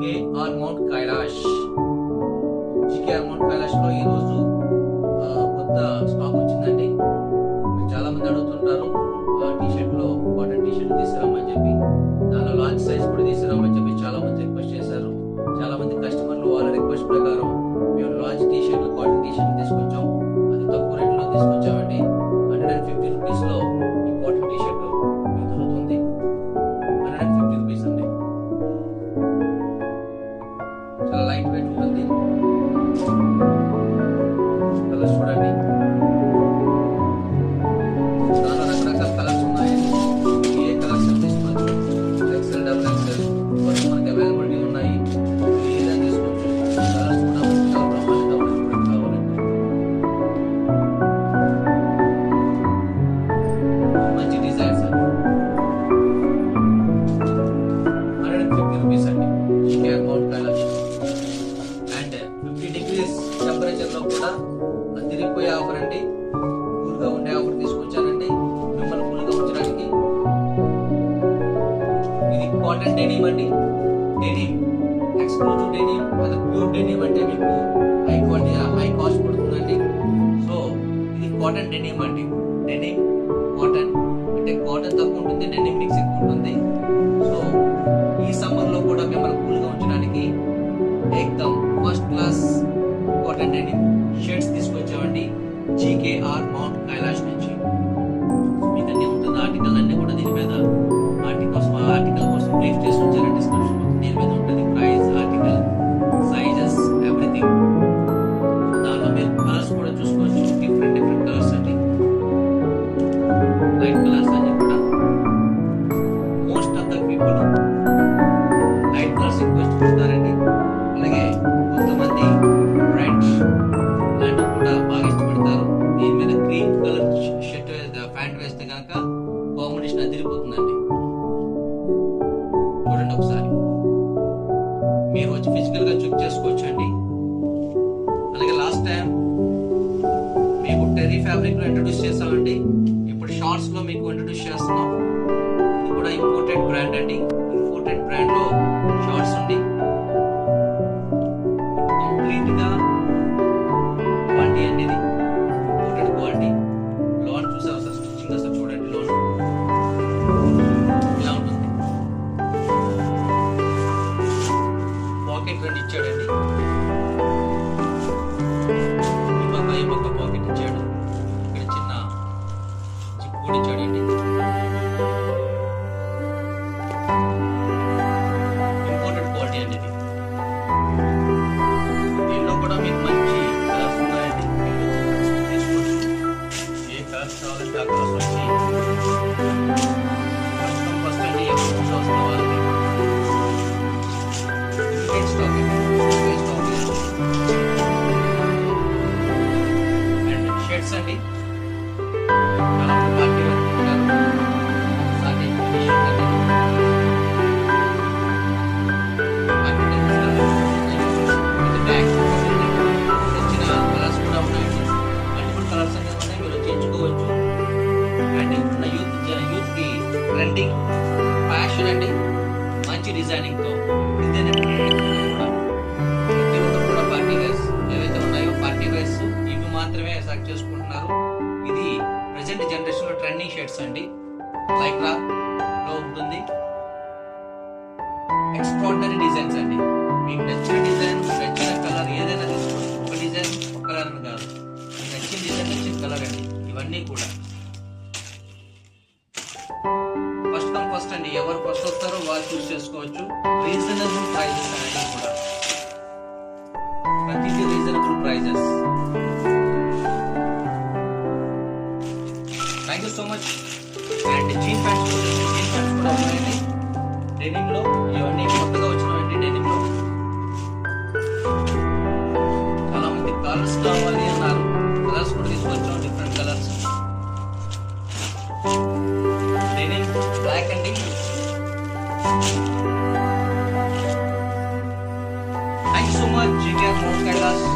KR mount Kailash. K R mount Kailash లో ఈ రోజు కొత్త స్టాక్ వచ్చిందండి. మీరు చాలా మంది అడుగుతుంటారు టీ షర్ట్ లో కాటన్ టీ షర్ట్ తీసుకురామని చెప్పి, దానిలో లార్జ్ సైజ్ కూడా తీసుకురామని చెప్పి చాలా మంది రిక్వెస్ట్ చేశారు. చాలా మంది కస్టమర్లు వాళ్ళ రిక్వెస్ట్ ప్రకారం మేము లార్జ్ టీ షర్ట్లు కాటన్ టీ షర్ట్ తీసుకొచ్చాం. అది తక్కువ రేట్ లో తీసుకొచ్చామండి. 150 రూపీస్ లో ఈ కాటన్ టీ షర్ట్ మీకు దొరుకుతుంది. 150 రూపీస్ అండి. చాలా లైట్ వెయిట్ ఉంటుంది. కలర్స్ చూడండి, చాలా రకరకాల కలర్స్ ఉన్నాయండి. ఏ కలర్స్ తీసుకోవచ్చు. ఎక్సెల్, డబుల్ ఎక్సెల్ మనకి అవైలబిలిటీ ఉన్నాయి. ఏదైనా తీసుకోవచ్చు. కలర్స్ కూడా చాలా బ్రహ్మాండంగా ఉన్నాయి. చూడండి కావాలంటే మంచి డిజైన్స్ అండి. 150 రూపీస్ అండి. K R mount Kailash and 50 degrees temperature లో కూడా తిరిగిపోయే ఆఫర్ అండి. కూల్గా ఉండే ఆఫర్ తీసుకొచ్చానండి మిమ్మల్ని కూల్గా ఉంచడానికి. ఇది కాటన్ డెనిమ్ అండి. డెనిమ్ ఎక్స్క్లూజివ్ డెనిమ్, అది ప్యూర్ డెనిమ్ అంటే మీకు హై క్వాలిటీ హై కాస్ట్ పడుతుందండి. సో ఇది కాటన్ డెనిమ్ అండి. డెనిమ్ కాటన్ అంటే కాటన్ తక్కువ ఉంటుంది, డెనిమ్ మిక్స్ ఎక్కువ ఉంటుంది. సో ఈ సమ్మర్ లో కూడా మిమ్మల్ని కూల్గా ఉంచడానికి ఏకదమ్ first class cotton denim shirts తీసుకొచ్చామండి జీకేఆర్ మౌంట్ కైలాష్ నుంచి. మీకు అన్నీ ఉంటుంది. ఆర్టికల్ అన్నీ కూడా దీని మీద ఆర్టికల్ కోసం బ్రీఫ్ చేసి ఉంచారు. డిస్క్రిప్షన్ దీని మీద ఉంటుంది. Price, article, sizes, everything. దానిలో మీరు కలర్స్ కూడా చూసుకోవచ్చు. డిఫరెంట్ కలర్స్ అండి. లైట్ కలర్స్ అన్ని కూడా most of the people light colours ఎక్కువ ఇష్టపడతారండి. అలాగే కొంతమంది రెడ్ లాంటివి కూడా బాగా ఇష్టపడతారు. దీని మీద క్రీమ్ కలర్ షర్ట్ ప్యాంట్ వేస్తే కనుక కాంబినేషన్ అదిరిపోతుందండి. చూడండి ఒకసారి, మీరు వచ్చి ఫిజికల్ గా చెక్ చేసుకోవచ్చు అండి. అలాగే లాస్ట్ టైం మీకు టెర్రీ ఫ్యాబ్రిక్ లో ఇంట్రొడ్యూస్ చేసామండి. ఇప్పుడు షార్ట్స్ లో మీకు ఇంట్రొడ్యూస్ చేస్తున్నాం. ఇది కూడా ఇంపోర్టెడ్ బ్రాండ్ అండి. ఇంపోర్టెడ్ బ్రాండ్ లో షార్ట్స్ ఉంది. కంప్లీట్ గా క్వాలిటీ అండి. ఇది ఇంపోర్టెడ్ క్వాలిటీ. లోన్ చూసారు సార్, స్టిచ్చింగ్ అసలు చూడండి. లోన్ ఇలా ఉంటుంది. పాకెట్ రెండు ఇచ్చాడండి. ఈ పక్క పాకెట్ ఇచ్చాడు. ఇక్కడ చిన్న జిప్ కూడా ఇచ్చాడండి. ఇంపోర్టెడ్ క్వాలిటీ అండి ఇది. దీనిలో కూడా మీకు మంచి కలర్స్ ఉన్నాయండి. తీసుకోవచ్చు. ఏ కలర్స్ కావాలంటే ఆ కలర్స్ వచ్చి ఫస్ట్ అండి. ఎవరు వస్తున్న వాళ్ళకి స్టాక్ అండి. అండ్ షర్ట్స్ అండి. చాలా పార్టీ వెళ్తుంటారు. సాటి షర్ట్ అండి. వచ్చిన కలర్స్ కూడా ఉన్నాయండి. మల్టిపుల్ కలర్స్ అనేవి ఉన్నాయి. మీరు చేయించుకోవచ్చు. అండ్ ఇప్పుడున్న యూత్ కి ట్రెండింగ్ ఫ్యాషన్ అండి. మంచి డిజైనింగ్ తో డిజైన్ కూడా ప్రతి ఒక్కరు కూడా పార్టీ వేర్స్ ఏవైతే ఉన్నాయో పార్టీ వేర్స్ ఇవి మాత్రమే సెలెక్ట్ చేసుకుంటున్నారు. ఇది ప్రెసెంట్ జనరేషన్ లో ట్రెండింగ్ షర్ట్స్ అండి. లైక్రా లో ఉంటుంది. ఎక్స్ట్రాడినరీ డిజైన్స్ అండి. మీకు నచ్చిన డిజైన్, నచ్చిన కలర్ ఏదైనా తీసుకోండి. ఒక డిజైన్ ఒక కలర్ అని కాదు, మీకు నచ్చిన డిజైన్, నచ్చిన కలర్ అండి. ఇవన్నీ కూడా ఫస్ట్ కమ్ ఫస్ట్ అండి. ఎవరు ఫస్ట్ వస్తారో వాళ్ళు చూస్ చేసుకోవచ్చు. రీజనబుల్ ప్రైజెస్ అనేది కూడా ప్రతిదీ reasonable prices. Thank you so much. And jean pants కూడా ఉన్నాయండి. డెనిమ్ లో ఇవన్నీ కొత్తగా వచ్చినాయండి. డెనిమ్ లో చాలా మంది కలర్స్ కావాలి అన్నారు. కలర్స్ కూడా తీసుకొచ్చాం. Different colours. డెనిమ్ బ్లాక్ అండి. Thank you so much. జీకేఆర్ mount Kailash.